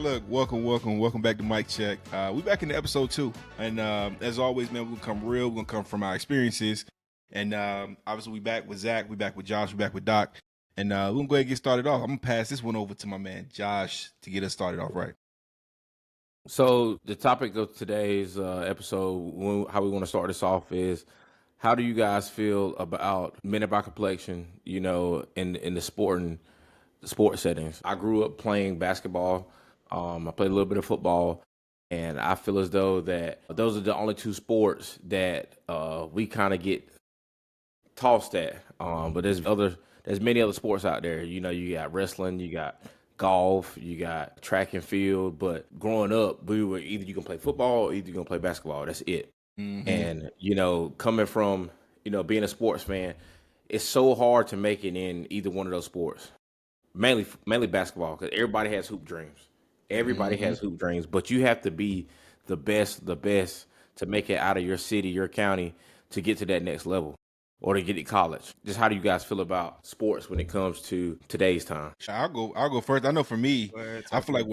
look, welcome back to Mike Check. We back in the episode 2, and as always, man, we're gonna come real. We're gonna come from our experiences, and obviously we back with Zach, we back with Josh, we back with Doc, and we're gonna go ahead and get started off. I'm gonna pass this one over to my man Josh to get us started off right. So the topic of today's episode, how we want to start this off is, how do you guys feel about men of our complexion? In the sports settings. I grew up playing basketball. I played a little bit of football, and I feel as though that those are the only two sports that we kind of get tossed at. But there's many other sports out there. You got wrestling, you got golf, you got track and field. But growing up, we were either you can play football or either you can play basketball. That's it. Mm-hmm. And coming from being a sports fan, it's so hard to make it in either one of those sports. Mainly basketball, because everybody has hoop dreams. Everybody has hoop dreams, but you have to be the best to make it out of your city, your county, to get to that next level or to get to college. Just how do you guys feel about sports when it comes to today's time? I'll go first. I know for me, I feel like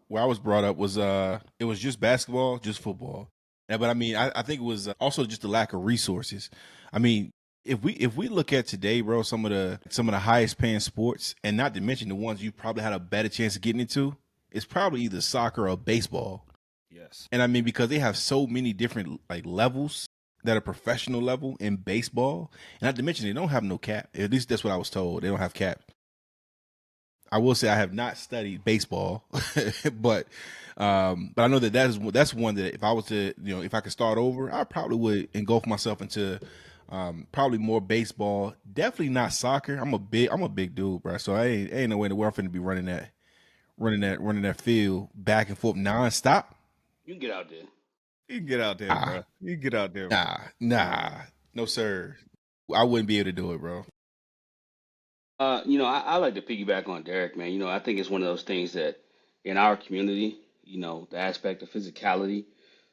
where I was brought up was it was just basketball, just football. Yeah, but I mean, I think it was also just the lack of resources. I mean, if we look at today, bro, some of the highest paying sports, and not to mention the ones you probably had a better chance of getting into, it's probably either soccer or baseball. Yes. And I mean, because they have so many different like levels that are professional level in baseball, and not to mention they don't have no cap. At least that's what I was told. They don't have cap. I will say I have not studied baseball, but I know that that's one that if I was to if I could start over, I probably would engulf myself into probably more baseball. Definitely not soccer. I'm a big dude, bro. So I ain't no way in the world I'm finna be running that field back and forth nonstop. You can get out there. You can get out there, Ah, bro. You can get out there, bro. nah, no sir. I wouldn't be able to do it, bro. I like to piggyback on Derek, man. I think it's one of those things that in our community, the aspect of physicality,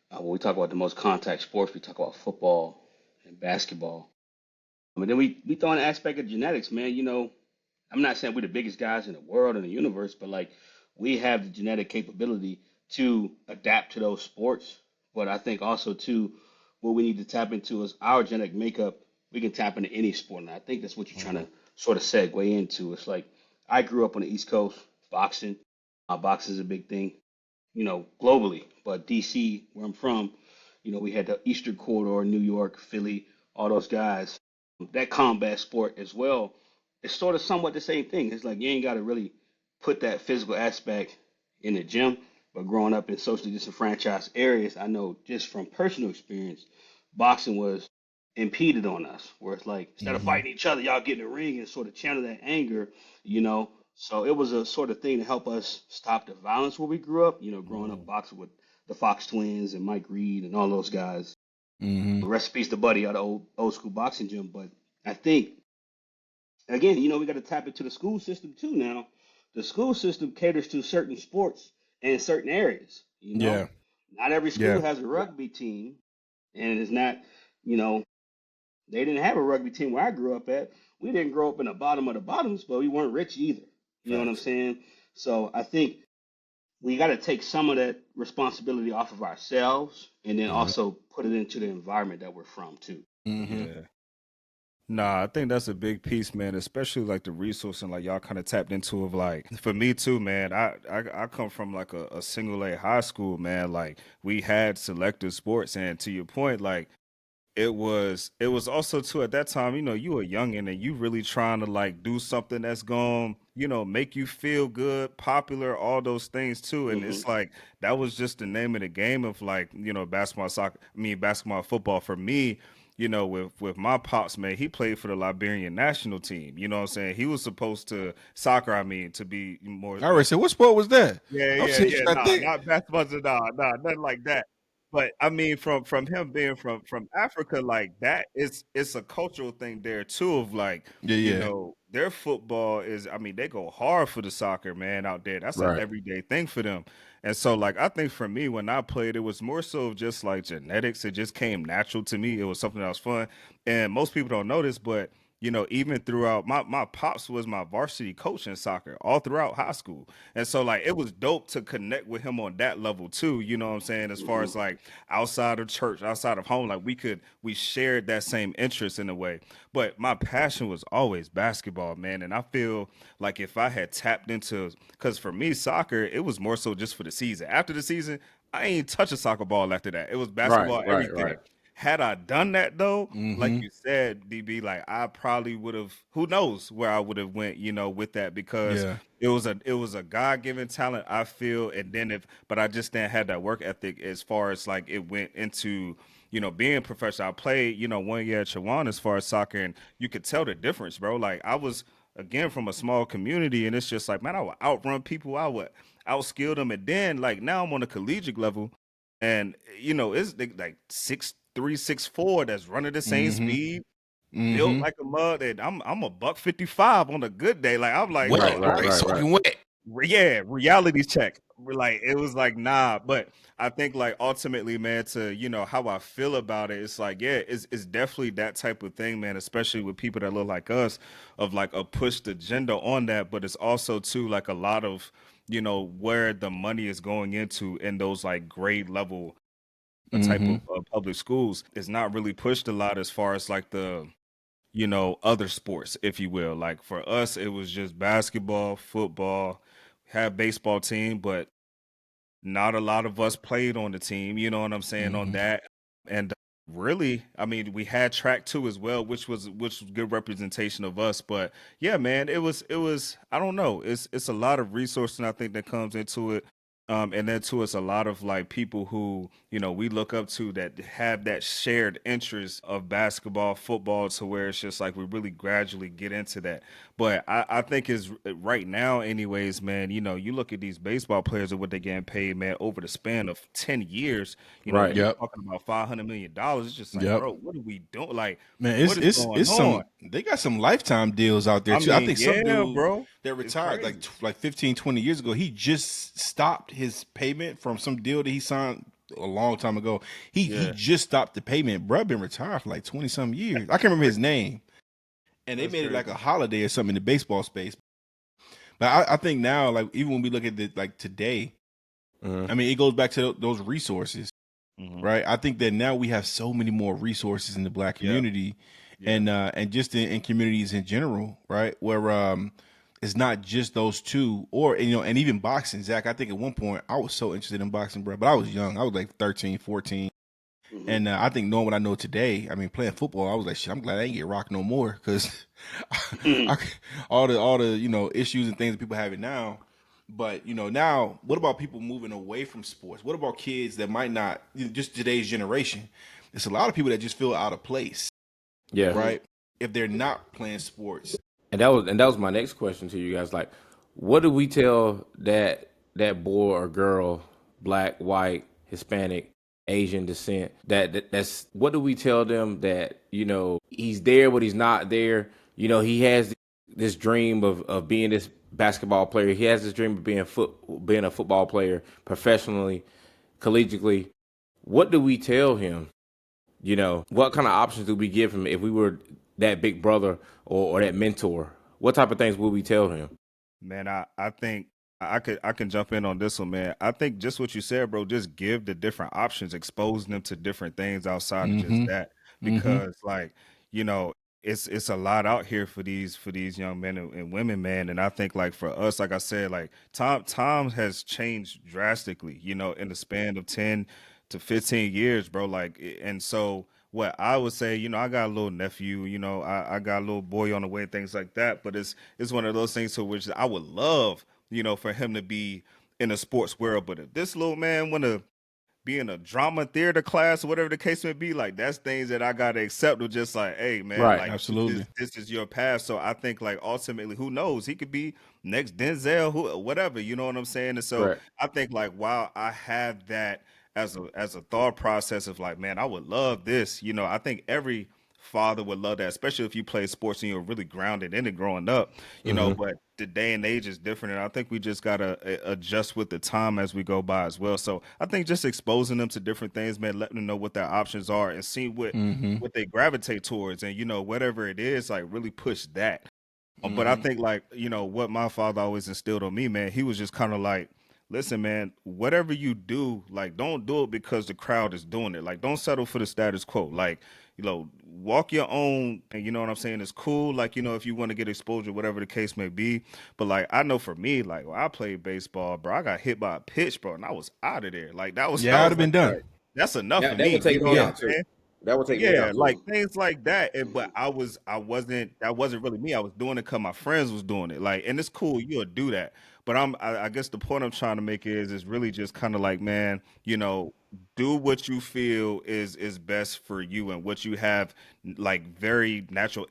when we talk about the most contact sports, we talk about football and basketball. But then we throw in an aspect of genetics, man. I'm not saying we're the biggest guys in the world in the universe, but like we have the genetic capability to adapt to those sports. But I think also too, what we need to tap into is our genetic makeup. We can tap into any sport, and I think that's what you're trying to sort of segue into. It's like I grew up on the East Coast, boxing. Boxing is a big thing, globally. But DC, where I'm from, we had the Eastern Corridor, New York, Philly, all those guys. That combat sport as well, it's sort of somewhat the same thing. It's like you ain't got to really put that physical aspect in the gym, but growing up in socially disenfranchised areas, I know just from personal experience, boxing was impeded on us. Where it's like instead of Hmm. fighting each other, y'all get in the ring and sort of channel that anger, you know. So it was a sort of thing to help us stop the violence where we grew up. Growing up Mm. boxing with the Fox twins and Mike Reed and all those guys. Hmm. Rest in peace to Buddy out of old school boxing gym. But I think again, we got to tap into the school system too now. The school system caters to certain sports and certain areas. Yeah, Not every yeah. school has a rugby team, and it's not, you know, they didn't have a rugby team where I grew up at. We didn't grow up in the bottom of the bottoms, but we weren't rich either. You know what I'm Facts. saying? So I think we got to take some of that responsibility off of ourselves and then Hmm. also put it into the environment that we're from too. Hmm. Yeah. Nah, I think that's a big piece, man. Especially like the resource and like y'all kind of tapped into of like for me too, man. I come from like a single A high school, man. Like we had selective sports, and to your point, like it was also too at that time, you were youngin' and you really trying to like do something that's going, make you feel good, popular, all those things too. And Hmm. it's like that was just the name of the game of like, basketball, soccer, basketball, football for me. With my pops, man, he played for the Liberian national team. You know what I'm saying? He was supposed to soccer, to be more I already like said, what sport was that? yeah, I'm yeah, sitting yeah. trying to Nah, think. not basketball. Nah, nothing like that. But I mean, from him being from Africa, like that, it's a cultural thing there too. Of like, Yeah, yeah. their football is. I mean, they go hard for the soccer, man, out there. That's an Right. everyday thing for them. And so, like, I think for me, when I played, it was more so of just like genetics. It just came natural to me. It was something that was fun. And most people don't know this, but even throughout my pops was my varsity coach in soccer all throughout high school. And so like it was dope to connect with him on that level too, you know what I'm saying? As far Hmm. as like outside of church, outside of home, like we shared that same interest in a way. But my passion was always basketball, man. And I feel like if I had tapped into, because for me, soccer, it was more so just for the season. After the season, I ain't touch a soccer ball after that. It was Right, basketball, right, everything. right. Had I done that though, like Mm-hmm. you said, DB, like I probably would have. Who knows where I would have went, with that because Yeah. it was a God given talent. I feel, and then but I just didn't have that work ethic as far as like it went into being professional. I played 1 year at Chawan as far as soccer, and you could tell the difference, bro. Like I was again from a small community, and it's just like man, I would outrun people, I would outskill them, and then like now I'm on a collegiate level, and it's like 6'3", 6'4", that's running the same Mm-hmm. speed, built Mm-hmm. like a mud, and I'm a buck 55 on a good day. Like I'm like, Right, bro, Wet, right, right? right, right. Soaking wet. yeah, reality check. Like it was like nah, but I think like ultimately, man, to how I feel about it, it's like yeah, it's definitely that type of thing, man. Especially with people that look like us, of like a pushed agenda on that, but it's also too like a lot of where the money is going into in those like grade level type Mm-hmm. of public schools is not really pushed a lot as far as like the other sports, if you will. Like for us, it was just basketball, football, had baseball team, but not a lot of us played on the team. You know what I'm saying on Mm-hmm. that, and really, I mean, we had track too as well, which was good representation of us. But yeah, man, it was. I don't know. It's a lot of resources I think that comes into it. And then too, it's a lot of like people who we look up to that have that shared interest of basketball, football, to where it's just like we really gradually get into that. But I think is right now, anyways, man. You look at these baseball players and what they're getting paid, man, over the span of 10 years. Right. You're Yep. talking about $500 million. It's just like, Yep. bro, what are we doing? Like, Man, what is going it's on? some they got some lifetime deals out there I too. I mean, think some yeah, dude bro, that it's retired like crazy. like 15, 20 years ago, he just stopped his payment from some deal that he signed a long time ago. He Yeah, just stopped the payment. Bruh been retired for like 20 some years. I can't remember his name. And they that's made it like a crazy. holiday or something in the baseball space. But I think now, like even when we look at it like today, Mhm. I mean, it goes back to those resources, Hmm. right? I think that now we have so many more resources in the black Yeah, community yeah, and just in communities in general, right? Where it's not just those two or and even boxing. Zach, I think at one point I was so interested in boxing, bro, but I was young. I was like 13, 14. Hmm. And I think knowing what I know today, I mean, playing football, I was like, shit, I'm glad I ain't get rocked no more because I, all the issues and things that people have it now. But now what about people moving away from sports? What about kids that might not just today's generation? It's a lot of people that just feel out of place, Yeah. Hmm. right? If they're not playing sports. And that was my next question to you guys. Like, what do we tell that boy or girl, black, white, Hispanic, Asian descent, that's what do we tell them that, he's there but he's not there? He has this dream of being this basketball player. He has this dream of being a football player professionally, collegiately. What do we tell him? What kind of options do we give him if we were that big brother or that mentor? What type of things would we tell him? man. I think I can jump in on this one, man. I think just what you said, bro. Just give the different options, expose them to different things outside of just Mm-hmm. that, Mm-hmm. because like you know, it's a lot out here for these young men and women, man. And I think like for us, like I said, like Tom has changed drastically, in the span of 10 to 15 years, bro. Like, and so what I would say, I got a little nephew, I got a little boy on the way, things like that. But it's one of those things to which I would love, for him to be in a sports world. But if this little man want to be in a drama theater class or whatever the case may be, like that's things that I gotta accept with just like, hey man, Right. like this is Absolutely. this is your path. So I think like ultimately, who knows? He could be next Denzel, who whatever, you know what I'm saying? And so Correct. I think like while I have that as a thought process of like, man, I would love this, I think every father would love that, especially if you play sports and you're really grounded in it growing up, you know. But the day and age is different, and I think we just gotta adjust with the time as we go by as well. So I think just exposing them to different things, man, letting them know what their options are, and see what they gravitate towards, and whatever it is, like really push that. But I think like, what my father always instilled on me, man, he was just kind of like, listen, man, whatever you do, like don't do it because the crowd is doing it. Like don't settle for the status quo. Like, walk your own, and you know what I'm saying? It's cool, like, if you want to get exposure, whatever the case may be. But like I know for me, like when I played baseball, bro, I got hit by a pitch, bro, and I was out of there. Like that was I Yeah, I'd was have like, been done. right, that's enough for That me. would take You know me what Yeah. I'm out too. saying? That would take me Yeah, out like too. things like that. But that wasn't really me. I was doing it because my friends was doing it. Like, and it's cool, you'll do that. But I guess the point I'm trying to make is really just kind of like, man, do what you feel is best for you and what you have like very natural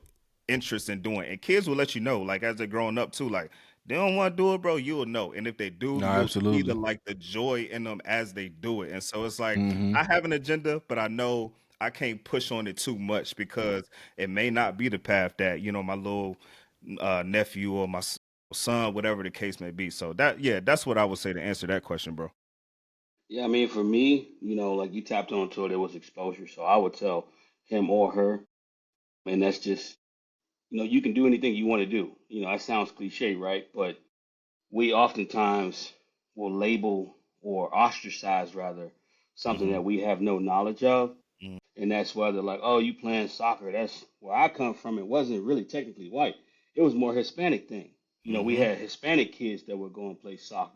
interest in doing. And kids will let you know, like as they're growing up too, like they don't want to do it, bro, you'll know. And if they do, No, you'll see absolutely. the joy in them as they do it. And so it's like Hmm. I have an agenda, but I know I can't push on it too much because it may not be the path that my little nephew or my son, whatever the case may be. So that's what I would say to answer that question, bro. Yeah, I mean, for me, like you tapped onto it, it was exposure. So I would tell him or her, and that's just, you can do anything you want to do. That sounds cliche, right? But we oftentimes will label or ostracize, rather, something Hmm. that we have no knowledge of. And that's why they're like, oh, you playing soccer. That's where I come from. It wasn't really technically white. It was more Hispanic thing. We Hmm. had Hispanic kids that would go and play soccer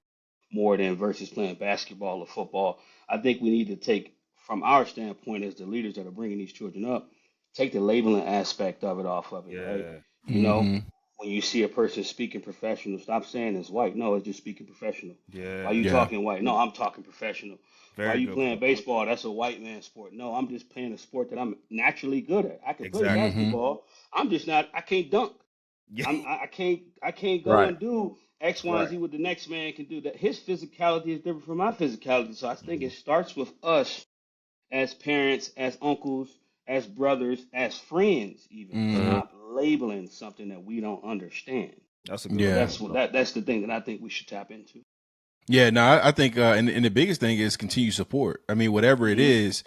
more than versus playing basketball or football. I think we need to take, from our standpoint as the leaders that are bringing these children up, take the labeling aspect of it off of it, right? Yeah. You know, Hmm. when you see a person speaking professional, stop saying it's white. No, it's just speaking professional. Why you Yeah. Yeah. talking white? No, I'm talking professional. Why Very you good playing point. baseball? That's a white man sport. No, I'm just playing a sport that I'm naturally good at. I can play Exactly. Hmm. basketball. I'm just not. I can't dunk. Yeah. I can't go Right. and do X, Y, and Right. Z what the next man can do. That his physicality is different from my physicality. So I think it starts with us as parents, as uncles, as brothers, as friends, even Hmm. stop labeling something that we don't understand. That's a good So Yeah. point, that's what bro. that's the thing that I think we should tap into. Yeah, no, I think, and the biggest thing is continued support. I mean, whatever it Hmm. is,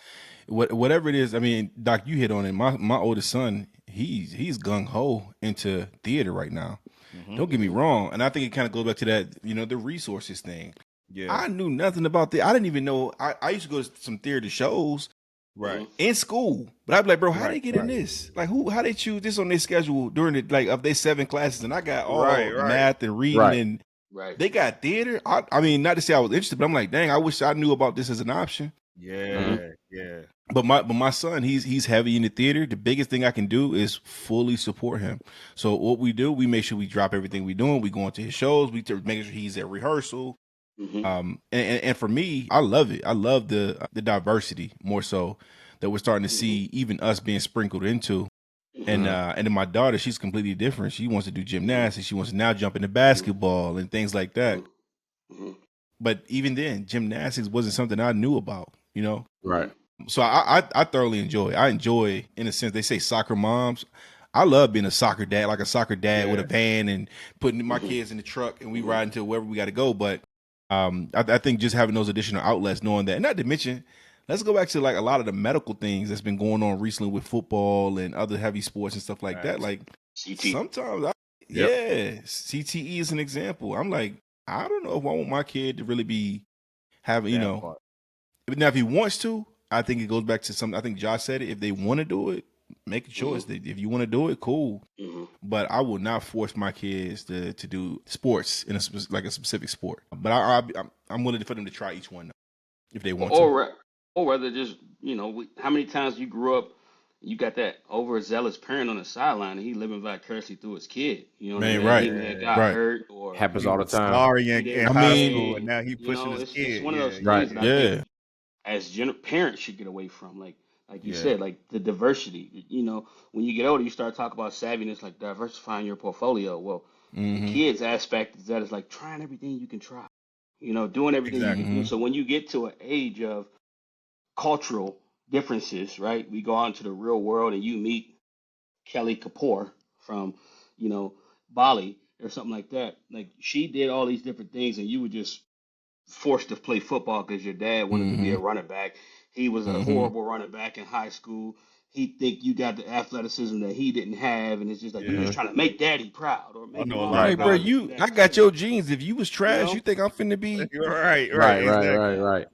whatever it is. I mean, Doc, you hit on it. My oldest son, he's gung ho into theater right now. Hmm. Don't get me Hmm. wrong, and I think it kind of goes back to that, the resources thing. Yeah. I knew nothing about that. I didn't even know. I used to go to some theater shows Right. in school, but I'd be like, bro, how Right. they get in Right. this? Like, how they choose this on their schedule during the like of their 7 classes, and I got Right. all Right. math and reading Right. and Right. they got theater. I mean, not to say I was interested, but I'm like, dang, I wish I knew about this as an option. Hmm. Yeah. Yeah. But my son, he's heavy in the theater. The biggest thing I can do is fully support him. So what we do, we make sure we drop everything we doing. We go into his shows. Make sure he's at rehearsal. Hmm. And for me, I love it. I love the diversity more so that we're starting to Hmm. see, even us being sprinkled into. And Hmm. Hmm. uh and then my daughter, she's completely different. She wants to do Hmm. gymnastics. She wants to now jump into Hmm. basketball and things like that. Hmm. But even then, gymnastics wasn't something I knew about. Hmm. Right. So I thoroughly enjoy. I enjoy, in a sense, they say soccer moms. I love being a soccer dad, like a soccer dad with a Yeah. van and putting my Hmm. kids in the truck and we Hmm. ride into wherever we got to go. But I think just having those additional outlets, knowing that, and not to mention, let's go back to like a lot of the medical things that's been going on recently with football and other heavy sports and stuff like that. Facts. Like CT. sometimes, Yep. yeah, CTE is an example. I'm like, I don't know if I want my kid to really be having, That part. but now if he wants to, I think it goes back to something. I think Josh said it. If they want to do it, make a choice. Hmm. If you want to do it, cool. Hmm. But I will not force my kids to do sports in like a specific sport. But I'm willing for them to try each one if they want to. Or or whether just how many times you grew up, you got that overzealous parent on the sideline, and he living vicariously through his kid. You know what I Man, mean? He right, may have Yeah. got right. hurt, or Happens He all the was time. sorry he in didn't I high mean, school, and play. now he pushing his It's kid. one of those Yeah. Right. things that I Yeah. think yeah, as parents should get away from. Like you Yeah. said, like the diversity. When you get older, you start talking about savviness, like diversifying your portfolio. Well, the mm-hmm, kids aspect is that it's like trying everything you can try. Doing everything you can Exactly. do. mm-hmm, So when you get to an age of cultural differences, right? We go out into the real world and you meet Kelly Kapoor from, you know, Bali or something like that. Like she did all these different things, and you were just forced to play football because your dad wanted to be Mm-hmm. a running back. He was a Mm-hmm. horrible running back in high school. He think you got the athleticism that he didn't have, and it's just like you're Yeah, just trying to make daddy proud or I make know a mommy lot Right, bro. about proud it. to do I that got too. your genes. If you was You trash, you know? think I'm finna be? You're right, Right, exactly. right.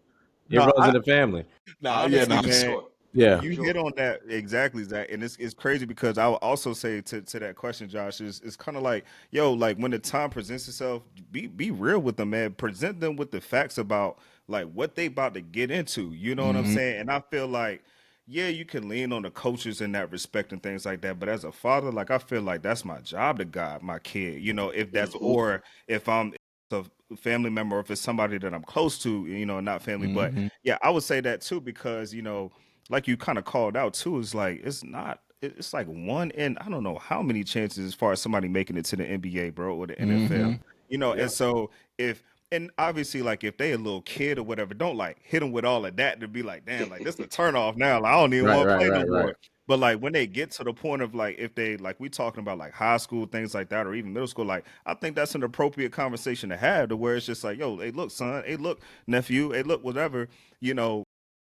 It No, runs in the family. Nah, yeah, honestly, nah. For man, sure. Yeah. For you hit sure. on that exactly, Zach, and it's crazy because I will also say to that question, Josh, is it's kind of like, yo, like when the time presents itself, be real with them, man. Present them with the facts about like what they about to get into. You know what I'm Mm-hmm. saying? And I feel like, yeah, you can lean on the coaches in that respect and things like that. But as a father, like I feel like that's my job to guide my kid. You know, if that's Hmm. or if I'm a family member, or if it's somebody that I'm close to, you know, not family, but Mm-hmm. yeah, I would say that too because you know like you kind of called out too, is like it's not. It's like one in I don't know how many chances as far as somebody making it to the NBA, bro, or the NFL. Mm-hmm. You know, and Yeah. so if and obviously like if they a little kid or whatever, don't like hit them with all of that to be like, damn, like this is a turn off now. Like, I don't even Right, want to right, play no right, right. more. But like when they get to the point of like if they like we talking about like high school things like that or even middle school, like I think that's an appropriate conversation to have to where it's just like, yo, hey look, son, hey look, nephew, hey look, whatever, you know,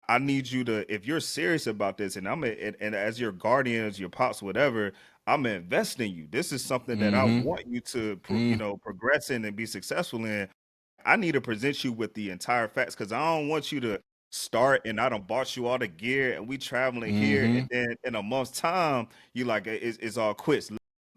I need you to, if you're serious about this, and and as your guardian, as your pops, whatever, I'm gonna invest in you. This is something that I Mm-hmm. want you to, you Mm-hmm. know, progress in and be successful in. I need to present you with the entire facts because I don't want you to start and I don't bought you all the gear and we traveling here Mm-hmm. and then in a month's time you like it's all quits.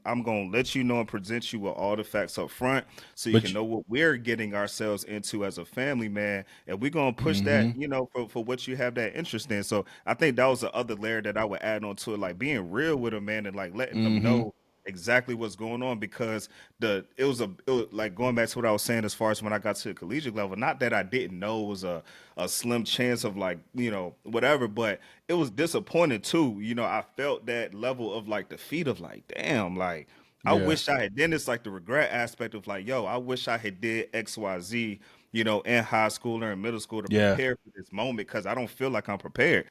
I'm gonna let you know and present you with all the facts up front so you But can know what we're getting ourselves into as a family, man. And we're gonna push that, mm-hmm. you know, for what you have that interest in. So I think that was the other layer that I would add on to it, like being real with them, man, and like letting them Mm-hmm. know exactly what's going on because it was like going back to what I was saying as far as when I got to the collegiate level. Not that I didn't know it was a slim chance of like you know whatever, but it was disappointing too. You know, I felt that level of like defeat of like damn, like I Yeah. wish I had. Then it's like the regret aspect of like yo, I wish I had did X Y Z. You know, in high school or in middle school to Yeah. prepare for this moment because I don't feel like I'm prepared.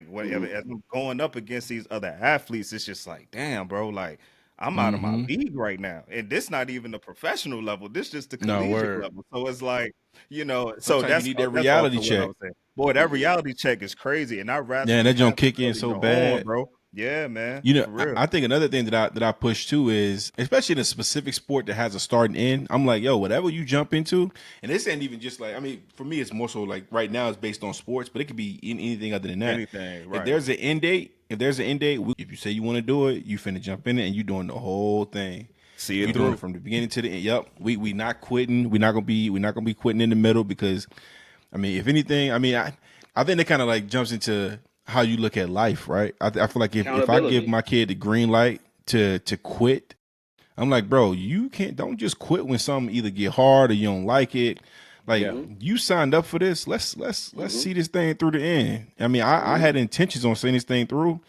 Whatever, Hmm. as I'm going up against these other athletes, it's just like, damn, bro, like I'm out of my Mm-hmm. league right now. And this not even the professional level. This just the No collegiate word. level. So it's like, you know, so Sometimes you need that that's reality also what I check. was saying. Boy, that Hmm. reality check is crazy. And I'd rather Yeah, and you that have don't it kick in so earlier on, bad. bro. Yeah, man. You know, For I, real. I think another thing that I push too is, especially in a specific sport that has a start and end. I'm like, yo, whatever you jump into, and this ain't even just like, I mean, for me, it's more so like right now it's based on sports, but it could be in anything other than that. Anything, If right. there's an end date, if you say you want to do it, you finna jump in it, and you doing the whole thing. See We it doing it through. from the beginning to the end. Yep, we not quitting. We're not gonna be quitting in the middle because I mean, if anything, I think that kind of like jumps into how you look at life, right? I feel like if I give Accountability. my kid the green light to quit, I'm like, bro, you can't don't just quit when something either get hard or you don't like it. Like Yeah. Hmm. you signed up for this. Let's Hmm. see this thing through the end. I mean, I Hmm. had intentions on seeing this thing through.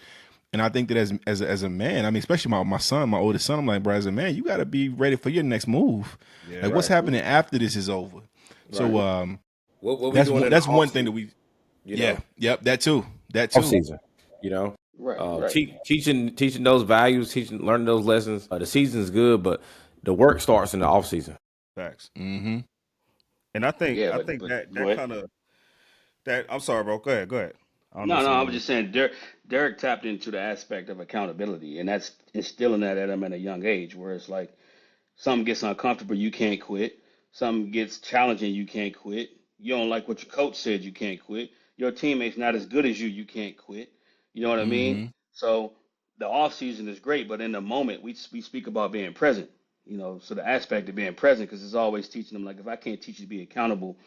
And I think that as a man, I mean, especially my son, my oldest son, I'm like, bro, as a man, you got to be ready for your next move. Like, Yeah. what's Right. happening after this is over? Right. So, Hmm. What we that's doing one. in the That's off one thing that season? we. You Yeah. know, Yep. That too. That off too. season. You know, Right. Right. teaching those values, learning those lessons. The season's good, but the work starts in the off season. Facts. Mm-hmm. And Yeah, I think but go that ahead. kind of that I'm sorry, bro. Go ahead. Go ahead. I don't know No, no, something I you was want just saying Derek tapped into the aspect of accountability, and that's instilling that at him at a young age, where it's like something gets uncomfortable, you can't quit. Something gets challenging, you can't quit. You don't like what your coach said, you can't quit. Your teammate's not as good as you can't quit. You know what I mean? Mm-hmm. So the off season is great, but in the moment, we speak about being present. You know, so the aspect of being present, because it's always teaching them like if I can't teach you to be accountable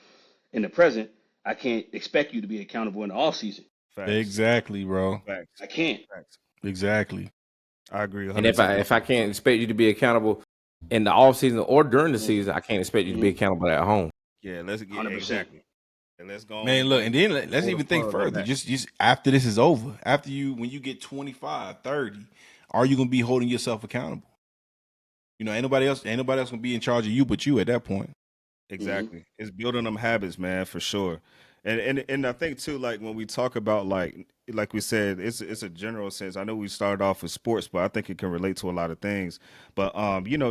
in the present, I can't expect you to be accountable in the off season. Facts. Exactly, bro. Facts. I can't. Facts. Exactly. I agree And 110 if I percent. can't expect you to be accountable in the off season or during the Mm-hmm. season, I can't expect you to be Mm-hmm. accountable at home. Yeah, let's get 100%. exactly. And let's go on Man, and look, get and then let's pull the even think plug on further. that. Just after this is over, after you when you get 25, 30, are you gonna be holding yourself accountable? You know, ain't nobody else gonna be in charge of you but you at that point. Mm-hmm. Exactly. It's building them habits, man, for sure. And I think too, like when we talk about like we said, it's a general sense. I know we started off with sports, but I think it can relate to a lot of things. But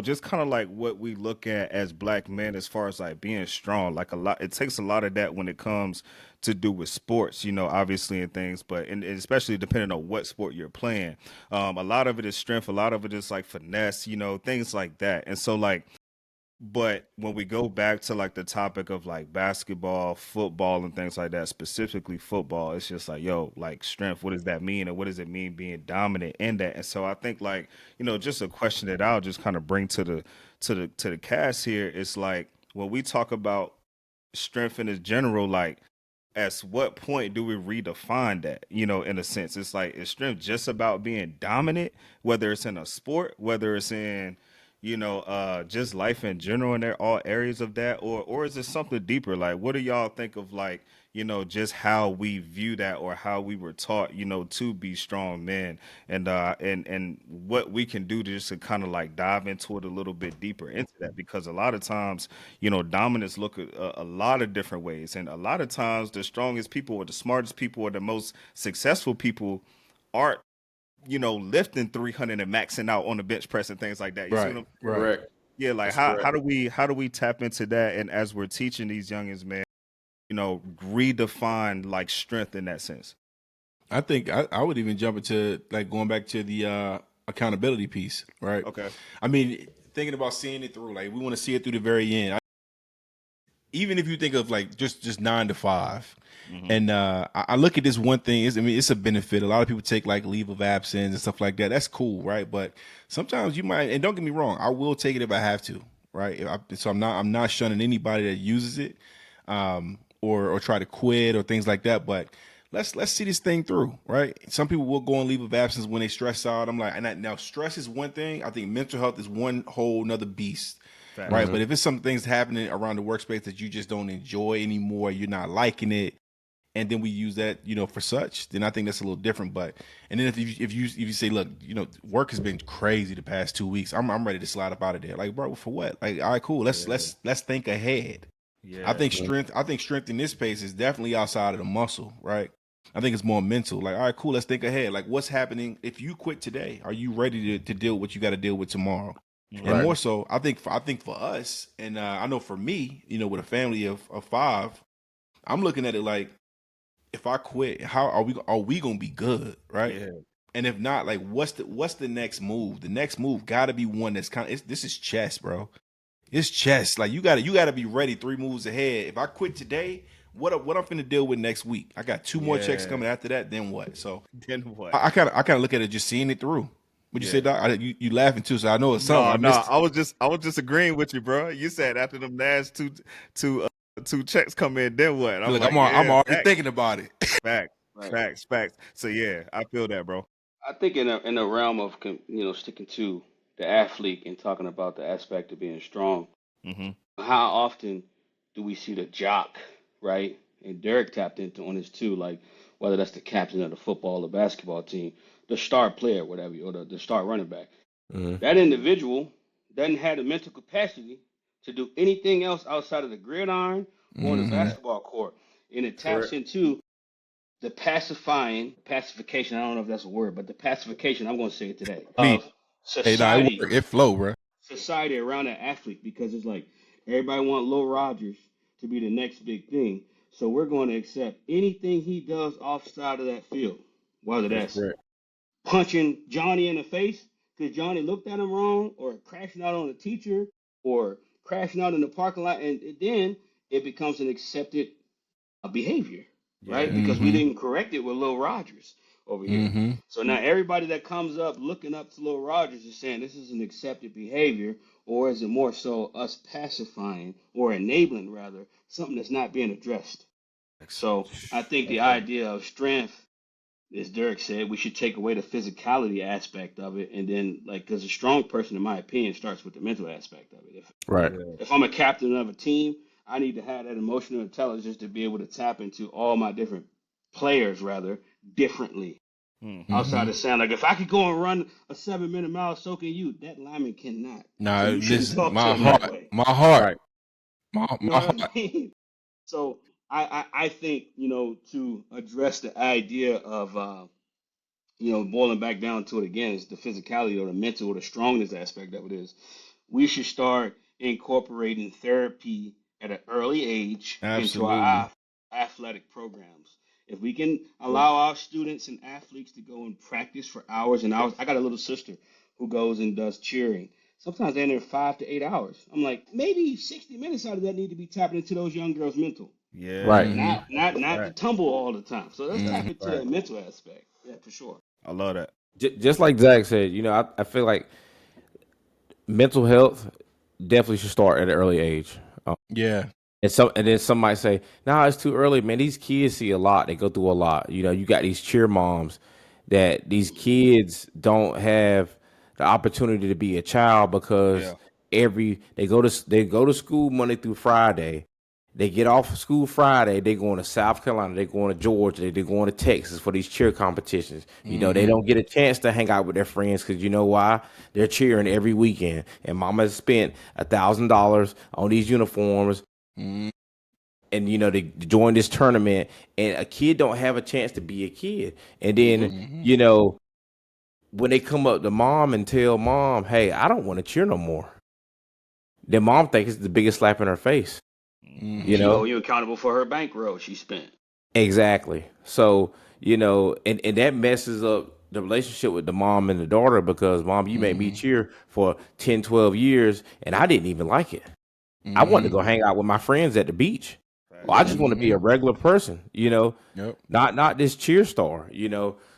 just kind of like what we look at as black men as far as like being strong. Like a lot, it takes a lot of that when it comes to do with sports, obviously and things, but and especially depending on what sport you're playing. A lot of it is strength, a lot of it is like finesse, things like that. And so like but when we go back to like the topic of like basketball, football, and things like that, specifically football, it's just like, yo, like strength, what does that mean? And what does it mean being dominant in that? And so I think like, just a question that I'll just kind of bring to the cast here is like when we talk about strength in its general, like at what point do we redefine that? In a sense, it's like is strength just about being dominant, whether it's in a sport, whether it's in just life in general, and they're all areas of that, or is it something deeper? Like, what do y'all think of like, just how we view that or how we were taught, to be strong men, and what we can do to just to kind of like dive into it a little bit deeper into that, because a lot of times, dominance look a lot of different ways, and a lot of times the strongest people or the smartest people or the most successful people aren't lifting 300 and maxing out on the bench press and things like that. You see what Right, I'm saying? right. Correct. Yeah, like That's how correct. do we tap into that, and as we're teaching these youngins, man, redefine like strength in that sense. I think I would even jump into like going back to the accountability piece, right? Okay. I mean, thinking about seeing it through, like we want to see it through the very end. Even if you think of like just 9 to 5, Hmm. and I look at this one thing. I mean, it's a benefit. A lot of people take like leave of absence and stuff like that. That's cool, right? But sometimes you might, and don't get me wrong, I will take it if I have to, right? So I'm not shunning anybody that uses it, or try to quit or things like that. But let's see this thing through, right? Some people will go on leave of absence when they stress out. I'm like, now stress is one thing. I think mental health is one whole nother beast, right? Facts. But if it's some things happening around the workspace that you just don't enjoy anymore, you're not liking it, and then we use that, for such, then I think that's a little different. But and then if you say, look, work has been crazy the past 2 weeks, I'm ready to slide up out of there. Like, bro, for what? Like, all right, cool. Let's think ahead. I Yeah. think strength in this space is definitely outside of the muscle, right? I think it's more mental. Like, all right, cool. Let's think ahead. Like, what's happening if you quit today? Are you ready to deal with what you got to deal with tomorrow? And Right. Right. more so, I think for us, and I know for me, with a family of 5, I'm looking at it like, if I quit, how are we gonna be good, right? Yeah. And if not, like, what's the next move? The next move got to be one that's this is chess, bro. It's chess. Like, you gotta be ready 3 moves ahead. If I quit today, what I'm finna deal with next week? I got 2 more checks Yeah. coming after that. Then what? So Then what? I kind of look at it just seeing it through. Would you say, Yeah. Doc? You laughing too, so I know it's something No, I no, missed. I was just agreeing with you, bro. You said after them last two checks come in, then what? I'm Look, like, I'm yeah, already facts, thinking about it. facts, Right. facts, facts. So yeah, I feel that, bro. I think in a realm of sticking to the athlete and talking about the aspect of being strong, Hmm. how often do we see the jock, right? And Derek tapped into on this too, like whether that's the captain of the football or basketball team, the star player, whatever, or the star running back. Mhm. That individual doesn't have the mental capacity to do anything else outside of the gridiron or on the Hmm. basketball court. And it taps Correct. into the pacification, I don't know if that's a word, but the pacification, I'm going to say it today, Me, of hey, no, it society, work. It flow, bro. society around that athlete, because it's like everybody want Lil Rogers to be the next big thing. So we're going to accept anything he does offside of that field, whether That's that's correct. punching Johnny in the face because Johnny looked at him wrong, or crashing out on a teacher, or crashing out in the parking lot, and then it becomes an accepted behavior, right? Yeah. Because we Hmm. didn't correct it with Lil Rogers over here. Hmm. So now everybody that comes up looking up to Lil Rogers is saying this is an accepted behavior, or is it more so us pacifying or enabling rather something that's not being addressed? So I think the That's right. idea of strength, as Derek said, we should take away the physicality aspect of it, and then like, because a strong person, in my opinion, starts with the mental aspect of it. Right. Yeah. If I'm a captain of a team, I need to have that emotional intelligence to be able to tap into all my different players rather differently. Hmm. Outside Hmm. of saying like, if I could go and run a 7 minute mile, so can you. That lineman cannot. So Nah, you shouldn't listen, talk to him that way. my heart, Right. my You know my what I heart. mean? So I think, to address the idea of, boiling back down to it again, is the physicality or the mental or the strongness aspect of it is we should start incorporating therapy at an early age into our Absolutely. athletic programs. If we can allow our students and athletes to go and practice for hours and hours, I got a little sister who goes and does cheering. Sometimes they're in there 5 to 8 hours. I'm like, maybe 60 minutes out of that need to be tapping into those young girls' mental, Right. Yeah, Mm-hmm. not to right. tumble all the time. So let's That's tap a Mm-hmm. into fact. that mental aspect. Yeah, for sure. I love that. Just like Zach said, I feel like mental health definitely should start at an early age. Yeah. And then some might say, "No, it's too early, man. These kids see a lot. They go through a lot. You got these cheer moms that these kids don't have the opportunity to be a child because Yeah. they go to school Monday through Friday. They get off of school Friday. They going to South Carolina. They going to Georgia. They going to Texas for these cheer competitions. They Mm-hmm. don't get a chance to hang out with their friends because you know why? They're cheering every weekend, and Mama has spent $1,000 on these uniforms Mm-hmm. and to join this tournament, and a kid don't have a chance to be a kid. And then Hmm. Mm-hmm. when they come up to mom and tell mom, hey, I don't want to cheer no more, then mom thinks it's the biggest slap in her face. Mhm. And you Mm-hmm. she hold know you accountable for her bankroll she spent. exactly. So and that messes up the relationship with the mom and the daughter, because mom, you made me Mm-hmm. cheer for 10, 12 years and I didn't even like it. I wanted to Mm-hmm. go hang out with my friends at the beach. Or I Facts. just Yep. want to be Mm-hmm. a regular person, Yep. not this cheer star.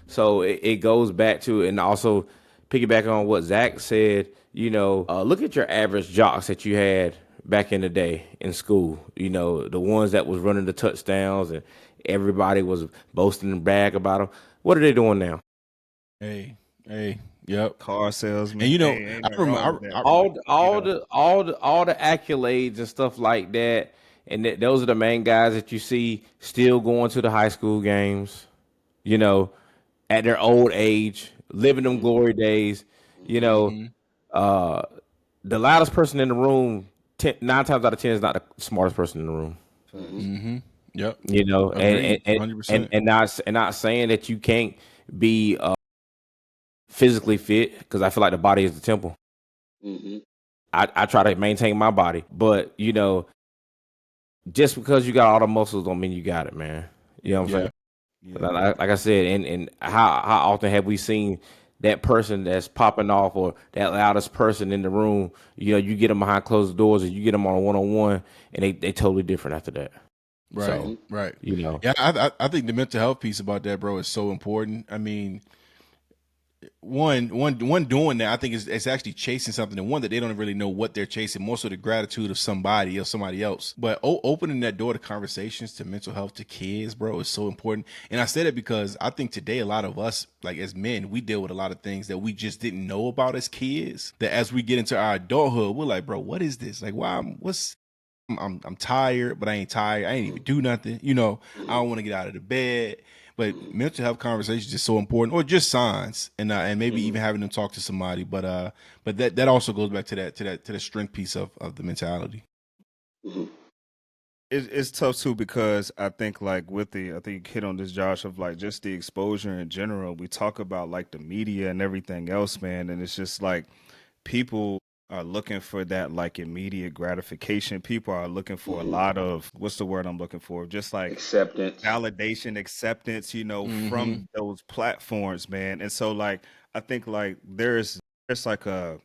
So it goes back to, and also piggyback on what Zach said. Look at your average jocks that you had back in the day in school. The ones that was running the touchdowns and everybody was boasting and brag about them. What are they doing now? Hey. Hey. Yep. Car And salesman. Hey, ain't I nothing remember. wrong with that, I but All the accolades and stuff like that, and those are the main guys that you see still going to the high school games. You know, at their old age, living them Hmm. glory days. You Hmm. know, mm-hmm. uh, the loudest person in the room, 9 times out of 10, is not the smartest person in the room. Hmm. facts. Mm-hmm. Yep. And Agreed. and and, 100%. and not saying that you can't be physically fit, because I feel like the body is the temple. Hmm. I try to maintain my body, but just because you got all the muscles don't mean you got it, man. You know what I'm saying? Yeah. Yeah. Like I said, and how often have we seen that person that's popping off, or that loudest person in the room? You get them behind closed doors, or you get them on a one-on-one, and they totally different after that. Right. So Hmm. Right. you know, Yeah. I think the mental health piece about that, bro, is so important. I mean, one doing that, I think it's actually chasing something, and one that they don't really know what they're chasing. More so the gratitude of somebody else. But opening that door to conversations to mental health to kids, bro, is so important. And I say that because I think today a lot of us, like as men, we deal with a lot of things that we just didn't know about as kids. That as we get into our adulthood, we're like, bro, what is this? Like, why? What's I'm tired, but I ain't tired. I ain't even do nothing. I Hmm. don't want to get out of the bed. But Hmm. mental health conversations is so important, or just signs, and maybe Hmm. even having them talk to somebody. But that also goes back to the strength piece of the mentality. Hmm. It's tough too because I think like I think you hit on this, Josh, of like just the exposure in general. We talk about like the media and everything else, man, and it's just like people are looking for that like immediate gratification. People are looking for a Hmm. lot of, what's the word I'm looking for? Just like Acceptance. validation, acceptance, Mm-hmm. from those platforms, man. And so like I think like there's like a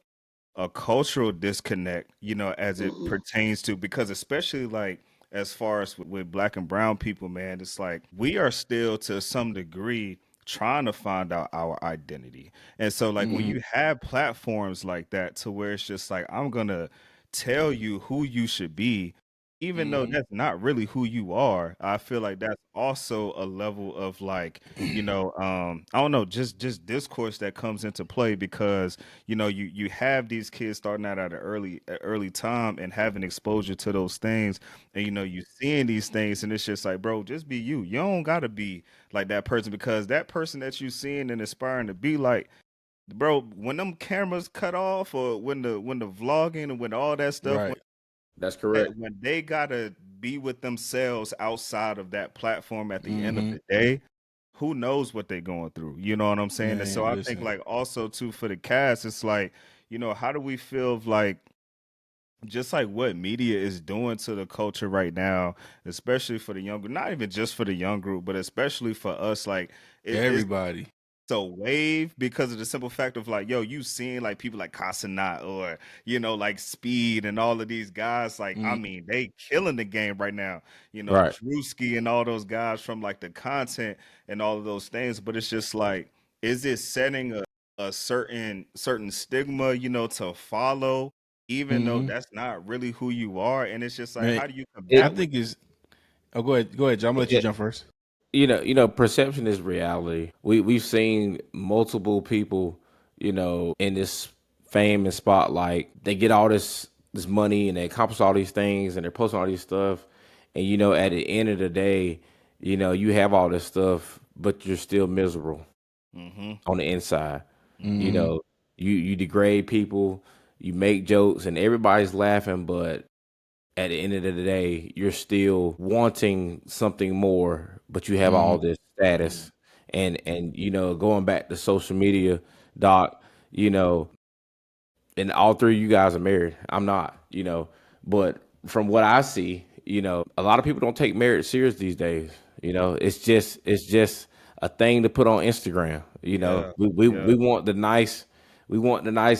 cultural disconnect, as it Hmm. pertains to, because especially like as far as with black and brown people, man, it's like we are still to some degree trying to find out our identity. And so like when Mm-hmm. you have platforms like that to where it's just like I'm going to tell you who you should be, even though Mm-hmm. that's not really who you are, I feel like that's also a level of like, I don't know, just discourse that comes into play because you have these kids starting out at an early time and having exposure to those things, and you seeing these things, and it's just like, bro, just be you. You don't gotta be like that person, because that person that you seeing and aspiring to be like, bro, when them cameras cut off, or when the vlogging and when all that stuff Right. That's correct. when they gotta be with themselves outside of that platform at the end of Mm-hmm. the day, who knows what they're going through? You know what I'm saying? And so Man, I think listen. like also too for the cast, it's like, how do we feel like just like what media is doing to the culture right now, especially for the younger, not even just for the young group, but especially for us, like it's Everybody. so wave because of the simple fact of like, yo, you seeing like people like Casanat or like Speed and all of these guys, like I Mm, mean, they killing the game right now. Right. Drewski and all those guys from like the content and all of those things. But it's just like, is it setting a certain stigma, to follow, even though mm-hmm. that's not really who you are? And it's just like, Man, how do you I It, combat with think that? is. Oh, go ahead, John. I'm gonna let you it jump first. perception is reality. We've seen multiple people, in this fame and spotlight. They get all this money and they accomplish all these things and they're posting all these stuff. And at the end of the day, you have all this stuff, but you're still miserable Mm-hmm. on the inside. You Mm-hmm. know, you degrade people, you make jokes, and everybody's laughing, but at the end of the day, you're still wanting something more, but you have Mm-hmm. all this status. And going back to social media, Doc, you know, and all three of you guys are married. I'm not, but from what I see, a lot of people don't take marriage serious these days. It's just a thing to put on Instagram. Yeah. We Yeah. want the nice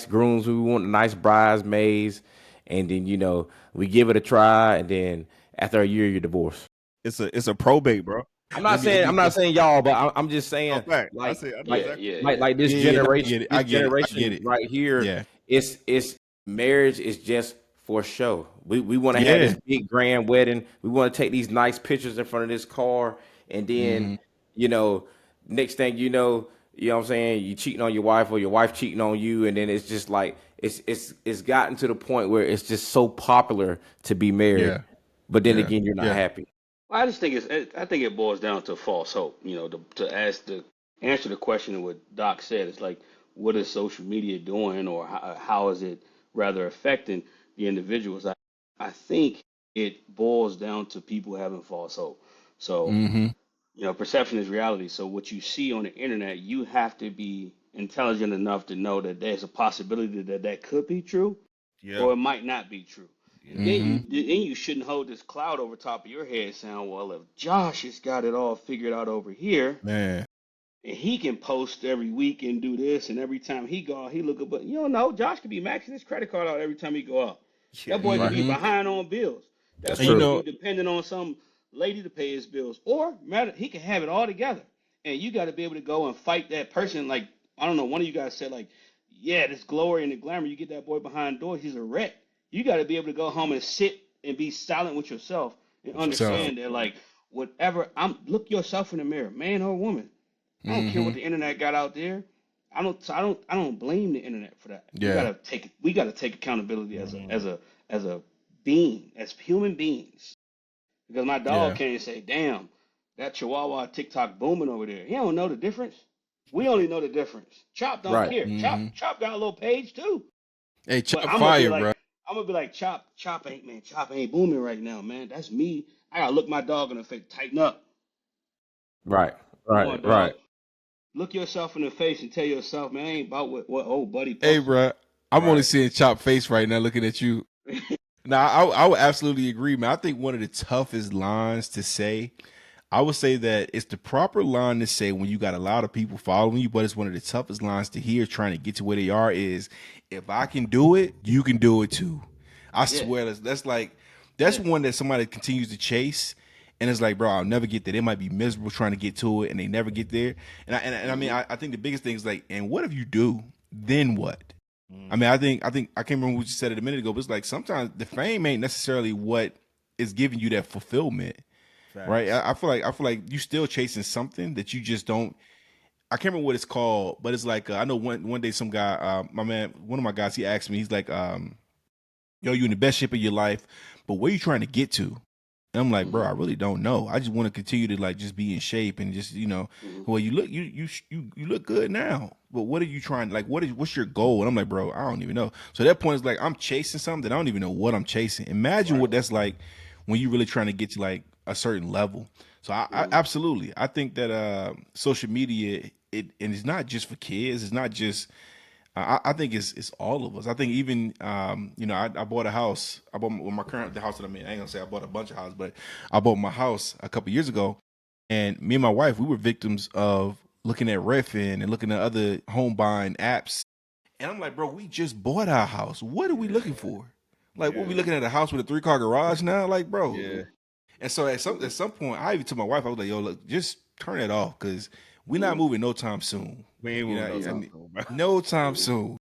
grooms, we want the nice bridesmaids, and then we give it a try, and then after a year you're divorced. It's a probate, bro. I'm Let not me let saying me I'm not just. saying y'all, but I'm just No saying fact. like I know like Yeah, exactly yeah, what like you're yeah. saying. like this Yeah, no, I generation get it. this I get it. I get generation it. right here, Yeah. it's marriage is just for show. We want to have Yeah. this big grand wedding. We want to take these nice pictures in front of this car, and then Mm-hmm. you know next thing you know what I'm saying, you cheating on your wife or your wife cheating on you, and then it's just like it's gotten to the point where it's just so popular to be married, Yeah. but then Yeah. again you're not Yeah. happy. Well, I just think I think it boils down to false hope. To ask the answer the question of what Doc said. It's like, what is social media doing, or how is it rather affecting the individuals? I think it boils down to people having false hope. So, Mm-hmm. perception is reality. So what you see on the internet, you have to be intelligent enough to know that there's a possibility that that could be true, Yeah. or it might not be true. Yeah. Mm-hmm. Then you shouldn't hold this cloud over top of your head saying, well, if Josh has got it all figured out over here, Man. and he can post every week and do this, and every time he go out, he look up. But you don't know, Josh could be maxing his credit card out every time he go out. Yeah. That boy could Right. be Mm-hmm. behind on bills. That That's And you boy true. could be know, dependent on some lady to pay his bills, or matter he can have it all together. And you got to be able to go and fight that person. Like, I don't know, one of you guys said like, yeah, this glory and the glamour. You get that boy behind doors, he's a wreck. You got to be able to go home and sit and be silent with yourself and That's a fact. self. understand that like whatever look yourself in the mirror, man or woman. I don't care what Mm-hmm. the internet got out there. I don't blame the internet for that. Yeah. We gotta take accountability as a Mm. as a being, as human beings. Because my dog Yeah. can't say, damn, that Chihuahua TikTok booming over there. He don't know the difference. We only know the difference. Chop don't Right. care. Chop Mm-hmm. Chop got a little page too. Hey, But chop fire, bro. I'm gonna be like, Chop ain't booming right now, man. That's me. I gotta look my dog in the face, tighten up. Right. Come on, Right. Right. dog. Look yourself in the face and tell yourself, man, I ain't about what old buddy Hey, posted. bro. I'm only Right. seeing chop face right now, looking at you. Now, I would absolutely agree, man. I think one of the toughest lines to say, I would say that it's the proper line to say when you got a lot of people following you, but it's one of the toughest lines to hear trying to get to where they are is, if I can do it, you can do it too. I Yeah, swear that's yeah. one that somebody continues to chase. And it's like, bro, I'll never get there. They might be miserable trying to get to it and they never get there. And I mean, Hmm. I think the biggest thing is like, and what if you do? Then what? I mean, Mm. I think I can't remember what you said it a minute ago, but it's like sometimes the fame ain't necessarily what is giving you that fulfillment, right? Facts. I feel like you still chasing something that you just don't. I can't remember what it's called, but it's like I know one day some guy, my man, one of my guys, he asked me, he's like, yo, you in the best shape of your life, but where you trying to get to? And I'm like, bro, Mhm. I really don't know. I just want to continue to like just be in shape and just Mhm. well, you look good now, but what are you trying? Like, what's your goal? And I'm like, bro, I don't even know. So at that point, it's like I'm chasing something that I don't even know what I'm chasing. Imagine Right. what that's like when you really trying to get to like a certain level. So I Mhm. absolutely, I think that social media, and it's not just for kids. It's not just I think it's all of us. I think even I bought a house. I bought my current the house that I'm in. I ain't gonna say I bought a bunch of houses, but I bought my house a couple years ago, and me and my wife we were victims of looking at Redfin and looking at other home buying apps. And I'm like, bro, we just bought our house. What are we Yeah, looking for? Like, what we yeah, Mhm. looking at a house with a 3-car garage now? Like, bro. yeah, Mhm. And so at Mhm. some point, I even told my wife, I was like, yo, look, just turn it off because we're not Mhm. moving no time soon. we ain't You know, moving no I time Mhm. mean, soon, bro. no time Mhm. soon.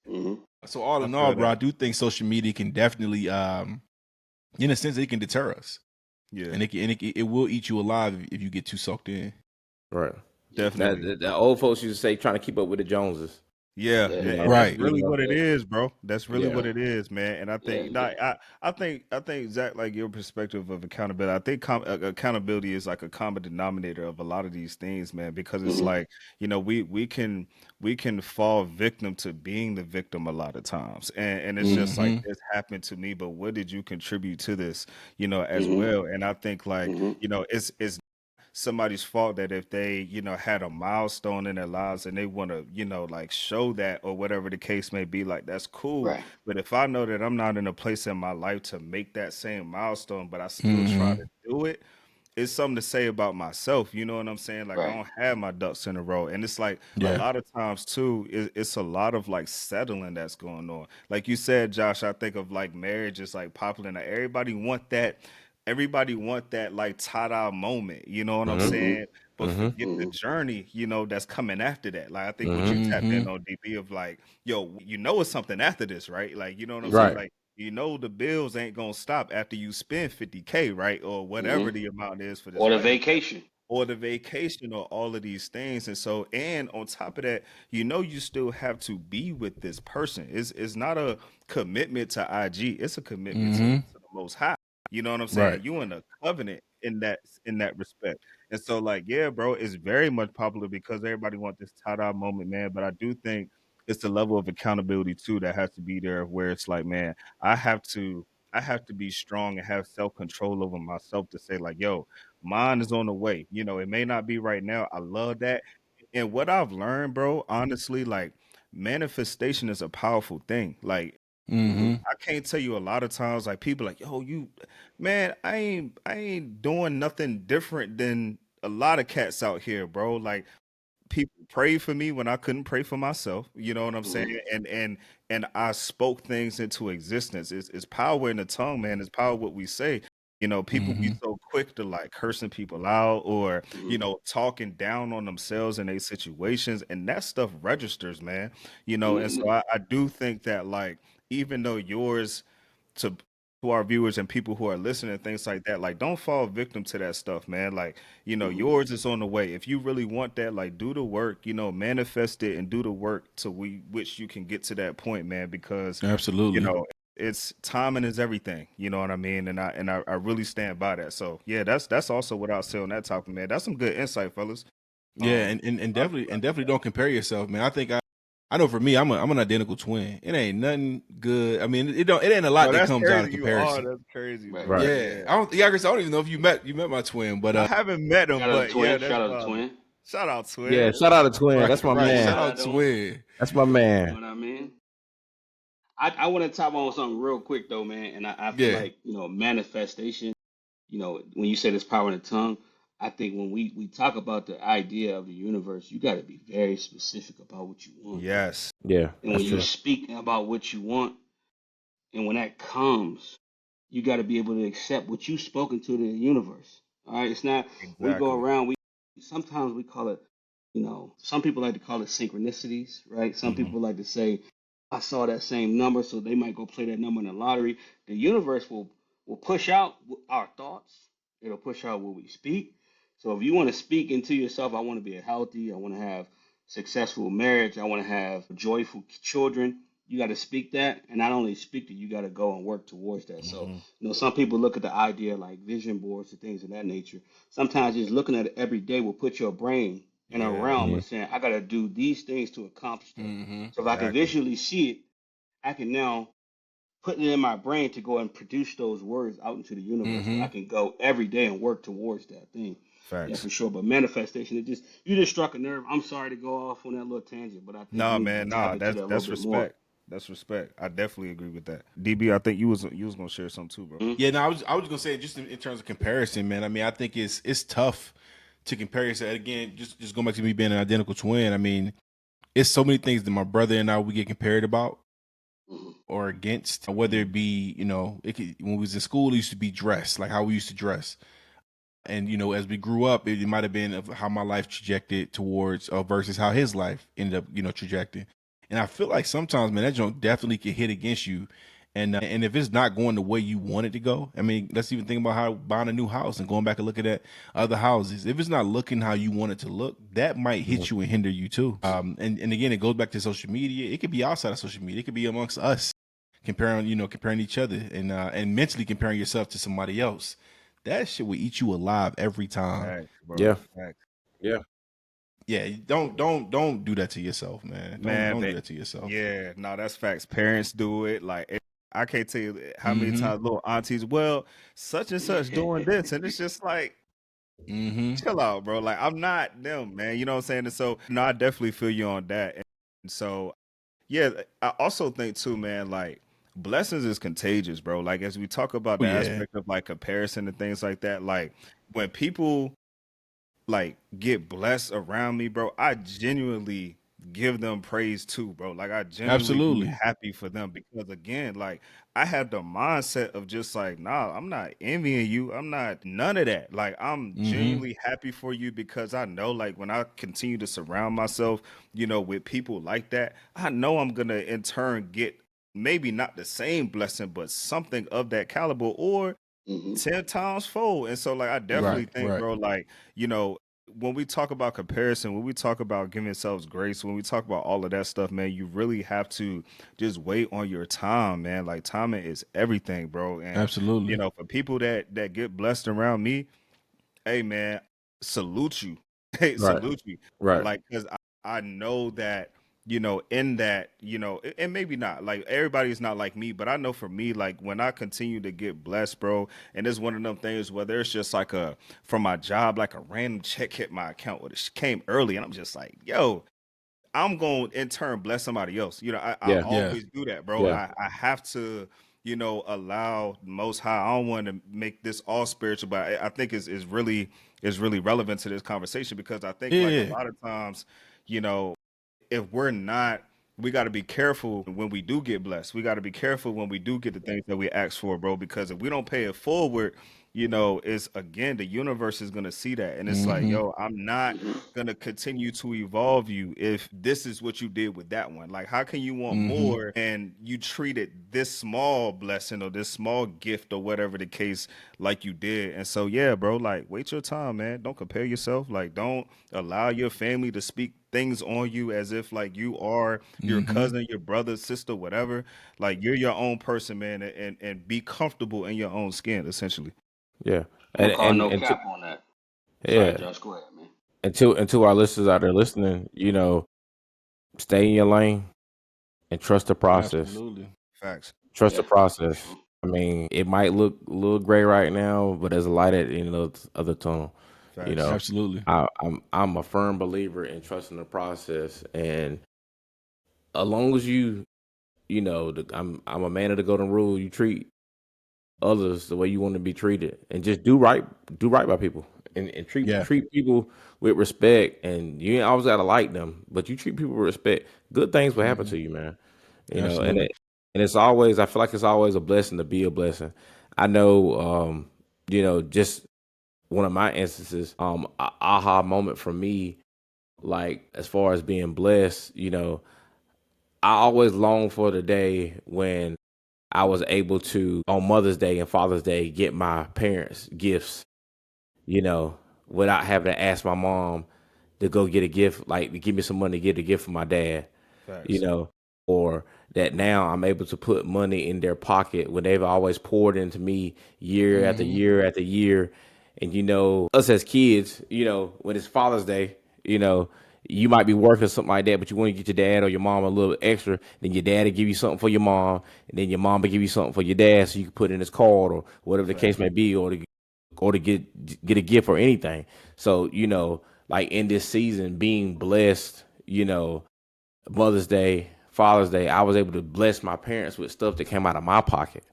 Mhm. So all I in all, feel bro, I that. do think social media can definitely, in a sense, it can deter us, Yeah, and it will eat you alive if you get too sucked in. Right. Yeah. That, definitely. that old folks used to say, trying to keep up with the Joneses. Yeah, Yeah. You and know. that's Right. You really know. what it Yeah. is, bro. That's really Yeah. what Yeah. it is, man. And I Yeah. think, Yeah. I think, Zach, like your perspective of accountability. I think accountability is like a common denominator of a lot of these things, man. Because it's Mhm. like we can fall victim to being the victim a lot of times, and it's just like Mm-hmm. this happened to me. But what did you contribute to this, as Mhm. well? And I think like Mhm. it's somebody's fault that if they had a milestone in their lives and they want to like show that or whatever the case may be, like that's cool. Right. But if I know that I'm not in a place in my life to make that same milestone but I still try Mm-hmm. to do it, it's something to say about myself. You know what I'm saying? Like I Right. don't have my ducks in a row. And it's like a Yeah. lot of times too, it's a lot of like settling that's going on. Like you said, Josh, I think of like marriage is like popular and everybody want that like ta-da moment, you know what I'm Mm-hmm. Mhm. saying? But Mm-hmm. forget the Mhm. journey, that's coming after that. Like I think what Mm-hmm. you tapped Mm-hmm. in on DB of like, yo, it's something after this, right? Like, you know what I'm saying? Mhm. Right. Like, the bills ain't gonna stop after you spend 50K, right? Or whatever Mhm. the amount is for this Or the wedding vacation. or the vacation or all of these things. And so, and on top of that, you still have to be with this person. It's not a commitment to IG, it's a commitment to Mm-hmm. the most high. You know what I'm Right. saying? You in a covenant in that respect. And so, like, yeah, bro, it's very much popular because everybody want this tie-dye moment, man. But I do think it's the level of accountability too that has to be there where it's like, man, I have to I have to be strong and have self-control over myself to say, like, yo, mine is on the way. It may not be right now. I love that. And what I've learned, bro, honestly, like manifestation is a powerful thing. Like Mm-hmm. Mhm. I can't tell you a lot of times, like people like, yo, man, I ain't doing nothing different than a lot of cats out here, bro. Like people prayed for me when I couldn't pray for myself. You know what I'm saying? Mhm. And I spoke things into existence. It's power in the tongue, man. It's power what we say. People be Mm-hmm. so quick to like cursing people out or Mhm. talking down on themselves in their situations, and that stuff registers, man. And so Mhm. I do think that like even though yours to our viewers and people who are listening, things like that, like don't fall victim to that stuff, man. Like Mhm. yours is on the way. If you really want that, like do the work, manifest it and do the work to which you can get to that point, man, because you Absolutely. know it's timing is everything. You know what I mean? And I really stand by that. So yeah, that's also what I'll say on that topic, man. That's some good insight, fellas. Yeah, um and I, definitely don't compare yourself, man. I know for me, I'm an identical twin. It ain't nothing good. I mean, it ain't a lot no, that that's comes out of crazy. You are. comparison. That's crazy, Right. bro. Right. Yeah, Yeah. I don't even know if you met my twin, but I haven't met him, Shout out to but yeah, twin. that's Shout out to wild. twin. Shout out, twin. Yeah. Shout out to Twin. right, That's my right. See Shout man. how I out doing? twin. That's my You know man. what I mean? I want to top on something real quick though, man. And I feel Yeah. like, manifestation, when you say this power in the tongue, I think when we talk about the idea of the universe, you got to be very specific about what you want. Yes. Yeah, And that's when you true. speak about what you want, and when that comes, you got to be able to accept what you've spoken to the universe. All right, it's not we go Exactly. around. We sometimes we call it, some people like to call it synchronicities, right? Some Hmm. people like to say, I saw that same number, so they might go play that number in the lottery. The universe will push out our thoughts. It'll push out what we speak. So if you want to speak into yourself, I want to be healthy. I want to have successful marriage. I want to have joyful children. you got to speak that, and not only speak it, you got to go and work towards that. So, Hmm. some people look at the idea like vision boards and things of that nature. Sometimes just looking at it every day will put your brain in a Yeah, realm Mhm. of saying, I got to do these things to accomplish that. Mm-hmm. So if I can exactly. visually see it, I can now put it in my brain to go and produce those words out into the universe where Mm-hmm. I can go every day and work towards that thing. Yeah, Facts. for sure. But manifestation, you just struck a nerve. I'm sorry to go off on that little tangent, but I think we Nah, need to man, tap nah, into that's that a little that's bit more. respect. That's respect. I definitely agree with that. DB, I think you was gonna share something too, bro. Mhm. Yeah, no, I was gonna say just in terms of comparison, man. I mean, I think it's tough to compare yourself again. Just going back to me being an identical twin. I mean, it's so many things that my brother and I we get compared about Mhm. or against. Whether Mm-hmm. it be when we was in school, it used to be dress like how we used to dress. And as we grew up, it might have been of how my life trajected towards versus how his life ended up trajecting. And I feel like sometimes, man, that joint definitely can hit against you. And if it's not going the way you want it to go, I mean, let's even think about how buying a new house and going back and looking at other houses. If it's not looking how you want it to look, that might Mhm. hit you and hinder you too. And again, it goes back to social media. It could be outside of social media. It could be amongst us comparing each other and mentally comparing yourself to somebody else. That shit will eat you alive every time. Facts, bro. Yeah, Facts. yeah, Yeah, don't do that to yourself, man. Don't Man, don't do but that to yourself. yeah, no, that's facts. Parents do it. Like I can't tell you how many Mm-hmm. times little aunties, well, such and such doing this, and it's just like, Mm-hmm. chill out, bro. Like I'm not them, man. You know what I'm saying? And so, no, I definitely feel you on that. And so, yeah, I also think too, man. Like blessings is contagious, bro. Like as we talk about Oh the yeah. aspect of like comparison and things like that, like when people like get blessed around me, bro, I genuinely give them praise too, bro. Like I genuinely be Absolutely. happy for them because again, like I have the mindset of just like, nah, I'm not envying you. I'm not none of that. Like I'm Mm-hmm. genuinely happy for you because I know like when I continue to surround myself, with people like that, I know I'm gonna in turn get maybe not the same blessing, but something of that caliber or Mhm. 10 times fold. And so like I definitely Right. think, Right. bro, like, when we talk about comparison, when we talk about giving ourselves grace, when we talk about all of that stuff, man, you really have to just wait on your time, man. Like timing is everything, bro. And Absolutely. for people that get blessed around me, hey man, salute you. Hey, right, salute you. right. Like, cause I know that, in that, and maybe not like everybody's not like me, but I know for me, like when I continue to get blessed, bro, and it's one of them things whether it's just like from my job, like a random check hit my account or it came early, and I'm just like, yo, I'm going to in turn bless somebody else. I Yeah, Yeah. always do that, bro. yeah, I have to, allow the most high. I don't want to make this all spiritual, but I think is really relevant to this conversation because I think like a Yeah. lot of times, you know, if we're not, we got to be careful when we do get blessed. We got to be careful when we do get the things that we ask for, bro, because if we don't pay it forward, it's again, the universe is going to see that. And it's like, Mm-hmm. yo, I'm not Mhm. going to continue to evolve you if this is what you did with that one. Like, how can you want Mm-hmm. more and you treated this small blessing or this small gift or whatever the case like you did? And so, yeah, bro, like, wait your time, man. Don't compare yourself. Like, don't allow your family to speak things on you as if like you are your Mm-hmm. cousin, your brother, sister, whatever. Like you're your own person, man, and be comfortable in your own skin, essentially. yeah. I'm gonna call no And to, cap on that. Sorry, yeah, Josh. Go ahead, man. and to our listeners out there listening, stay in your lane and trust the process. Absolutely. Facts. Trust the Yeah, for process. sure. I mean, it might look a little gray right now, but there's a light at the end of the other tunnel. You Facts. know, Absolutely. I'm a firm believer in trusting the process, and as long as I'm a man of the golden rule. You treat others the way you want to be treated, and just do right by people, and treat Yeah. treat people with respect. And you ain't always gotta like them, but you treat people with respect. Good things will happen Mm-hmm. to you, man. And Absolutely. it's always, I feel like it's always a blessing to be a blessing. I know, just one of my instances, aha moment for me, like as far as being blessed, I always long for the day when I was able to, on Mother's Day and Father's Day, get my parents gifts, you know, without having to ask my mom to go get a gift, like to give me some money to get a gift for my dad, you Facts. know. or that now I'm able to put money in their pocket when they've always poured into me year after Mm-hmm. year after year. And us as kids, when it's Father's Day, you might be working something like that, but you want to get your dad or your mom a little extra. Then your dad will give you something for your mom, and then your mom will give you something for your dad, so you can put in his card or whatever the case Facts. may be, or to get a gift or anything. So like in this season, being blessed, Mother's Day, Father's Day, I was able to bless my parents with stuff that came out of my pocket,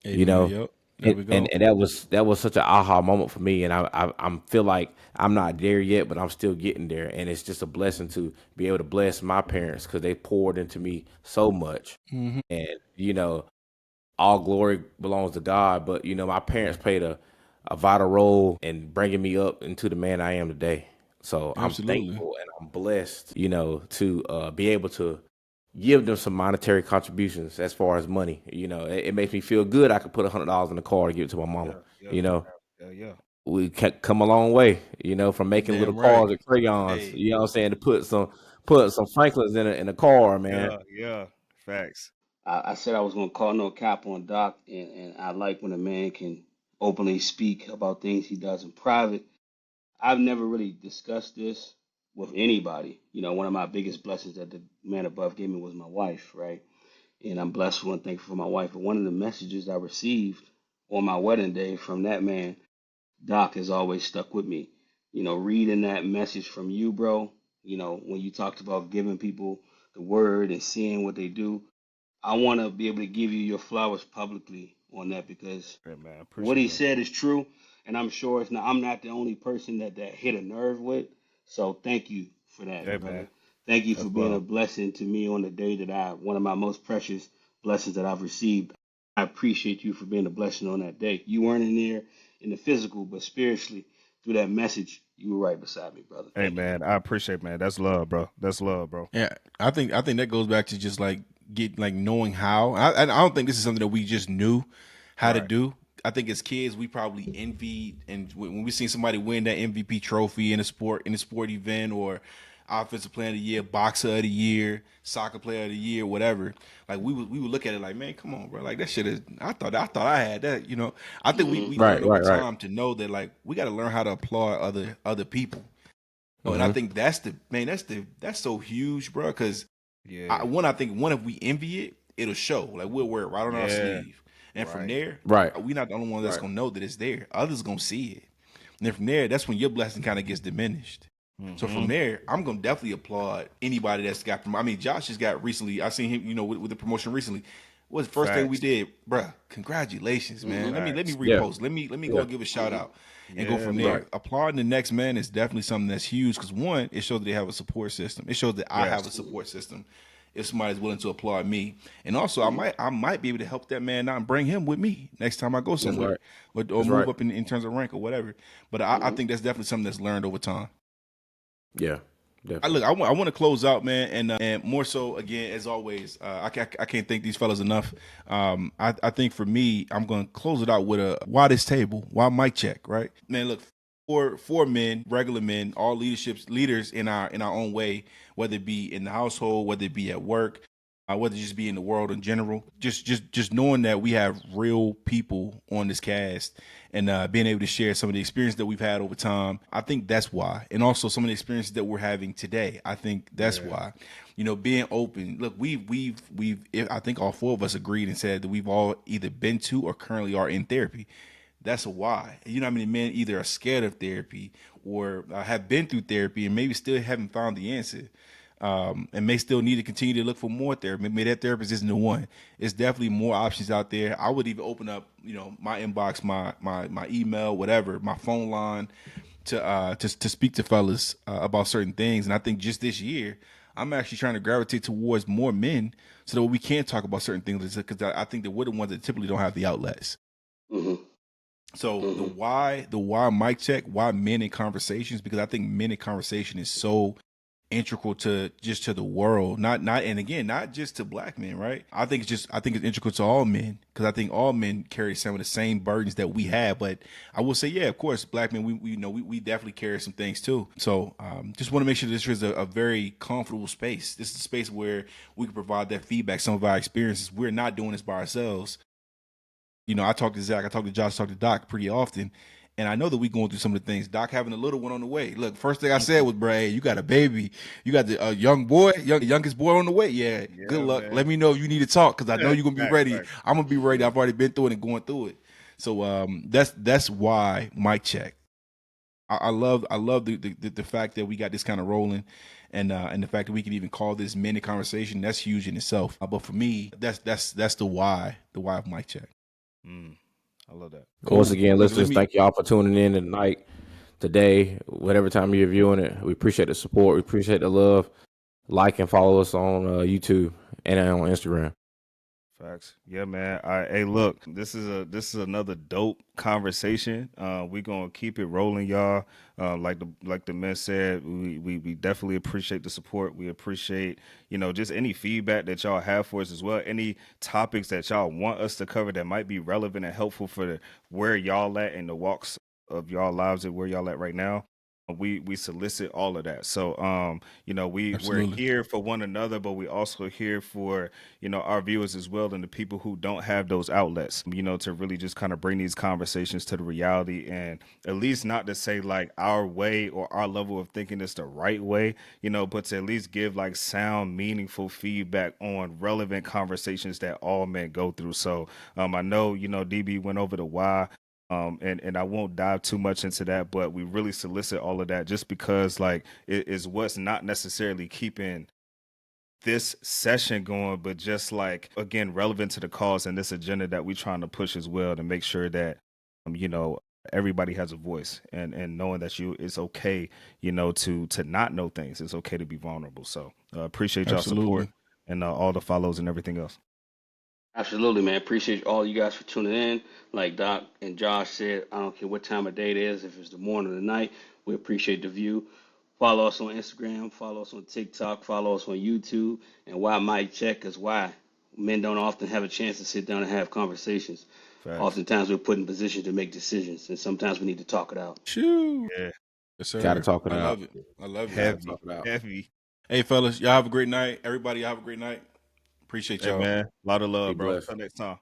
you Amen. know, Yep. There and we and, go. and that was such an aha moment for me, and I'm feel like I'm not there yet, but I'm still getting there, and it's just a blessing to be able to bless my parents because they poured into me so much, Mm-hmm. and all glory belongs to God, but my parents played a vital role in bringing me up into the man I am today. So I'm Absolutely. thankful and I'm blessed, to be able to give them some monetary contributions as far as money. It makes me feel good. I could put $100 in the car to give it to my mama. Yeah, yeah, You know, yeah, yeah. we come a long way. From You making little damn right. cars or crayons. Hey. You know what I'm saying? To put some Franklins in a car, man. Yeah, yeah. Facts. I said I was gonna call no cap on Doc, and I like when a man can openly speak about things he does in private. I've never really discussed this with anybody. One of my biggest blessings that the man above gave me was my wife, right? And I'm blessed and thankful for my wife. But one of the messages I received on my wedding day from that man, Doc, has always stuck with me. Reading that message from you, bro, when you talked about giving people the word and seeing what they do, I want to be able to give you your flowers publicly on that because Yeah, man. what Appreciate he that. said is true, and I'm sure it's not. I'm not the only person that hit a nerve with. So thank you for that, Hey, man. brother. Thank you for That's being a love. blessing to me on the day that one of my most precious blessings that I've received. I appreciate you for being a blessing on that day. You weren't in there in the physical, but spiritually through that message, you were right beside me, brother. Hey, Thank you. man. I appreciate, man. That's love, bro. That's love, bro. Yeah, I think that goes back to just like knowing how. I don't think this is something that we just knew how to Right. do. I think as kids we probably envied, and when we seen somebody win that MVP trophy in a sport event or offensive player of the year, boxer of the year, soccer player of the year, whatever. Like we would look at it like, man, come on, bro. Like that shit is. I thought I had that. I think we Hmm. we Right, learned over right, right. time to know that like we got to learn how to applaud other people. Oh, and I Hmm. think that's so huge, bro. Because Yeah. I think if we envy it, it'll show. Like we'll wear it right on our Yeah. sleeve, and from Right. there, Right, we not the only one that's right. gonna know that it's there. Others gonna see it, and then from there, that's when your blessing kind of gets diminished. So from Mm-hmm. there, I'm gonna definitely applaud anybody that's got. I mean, Josh has got recently. I seen him, with the promotion recently. What's the first thing we Facts. did, bruh? Congratulations, man. Hmm. Let me Facts. Yeah, repost. Let me go yeah. and give a shout Hmm. out and go Yeah, from bro. Right. there. Applauding the next man is definitely something that's huge because one, it shows that they have a support system. It shows that I have a Yes. support system. If somebody's willing to applaud me, and also Hmm. I might be able to help that man out and bring him with me next time I go That's somewhere, right. or That's move right. up in terms of rank or whatever. But I Hmm. think that's definitely something that's learned over time. Yeah, I definitely. look. I want to close out, man, and more so again as always. I can't thank these fellas enough. I think for me, I'm going to close it out with a why this table, why mic check, right, man. Look, for men, regular men, all leaders in our own way, whether it be in the household, whether it be at work, whether it just be in the world in general. Just knowing that we have real people on this cast and being able to share some of the experience that we've had over time. I think that's why, and also some of the experiences that we're having today. I think that's Yeah. why. Being open. Look, I think all four of us agreed and said that we've all either been to or currently are in therapy. That's a why. How many men either are scared of therapy or have been through therapy and maybe still haven't found the answer, and may still need to continue to look for more therapy. Maybe that therapist isn't the one. It's definitely more options out there. I would even open up, my inbox, my email, whatever, my phone line to speak to fellas about certain things. And I think just this year, I'm actually trying to gravitate towards more men so that we can talk about certain things because I think that we're the ones that typically don't have the outlets. Hmm. So the Hmm. why, the why mic check, why men in conversations, because I think men in conversation is so integral to the world, and again, not just to black men, right? I think it's integral to all men, because I think all men carry some of the same burdens that we have. But I will say, yeah, of course, black men, we definitely carry some things too. So just want to make sure this is a very comfortable space. This is a space where we can provide that feedback, some of our experiences. We're not doing this by ourselves. I talk to Zach, I talk to Josh, I talk to Doc pretty often. And I know that we going through some of the things. Doc having a little one on the way. Look, first thing I said was, "Bro, hey, you got a baby. You got the young boy, youngest boy on the way. Yeah, good Yeah, luck. man. Let me know if you need to talk, because I know you're gonna be Facts, ready. facts. I'm gonna be ready. I've already been through it and going through it. So that's why Mike check. I love the fact that we got this kind of rolling, and the fact that we can even call this minute conversation. That's huge in itself. But for me, that's the why of Mike check. Mm, I love that. Once Cool. again, Look, let listeners, me. thank y'all for tuning in tonight, today, whatever time you're viewing it. We appreciate the support. We appreciate the love. Like and follow us on YouTube and on Instagram. Facts. Yeah, man. Hey, look, this is another dope conversation. We gonna keep it rolling, y'all. Like the men said, we definitely appreciate the support. We appreciate, just any feedback that y'all have for us as well. Any topics that y'all want us to cover that might be relevant and helpful for where y'all at in the walks of y'all lives and where y'all at right now. We solicit all of that. So we're Absolutely. here for one another, but we also here for our viewers as well, and the people who don't have those outlets, to really just kind of bring these conversations to the reality, and at least not to say like our way or our level of thinking is the right way, but to at least give like sound, meaningful feedback on relevant conversations that all men go through. So I know, DB went over the why. And I won't dive too much into that, but we really solicit all of that just because like it is what's not necessarily keeping this session going, but just like again relevant to the cause and this agenda that we're trying to push as well, to make sure that everybody has a voice, and knowing that it's okay, to not know things. It's okay to be vulnerable. So appreciate y'all support Absolutely. and all the follows and everything else. Absolutely, man. Appreciate all you guys for tuning in. Like Doc and Josh said, I don't care what time of day it is, if it's the morning or the night, we appreciate the view. Follow us on Instagram, follow us on TikTok, follow us on YouTube. And why Mike check is why men don't often have a chance to sit down and have conversations. Facts. Oftentimes we're put in position to make decisions, and sometimes we need to talk it out. Shoo. Yeah. Yes, Got to sir. talk it I out. love it. I love it. Got to Heavy, talk it out. heavy. Hey, fellas, y'all have a great night. Everybody, y'all have a great night. Appreciate Hey y'all. man, a lot of Be love, bro. blessed. Until next time.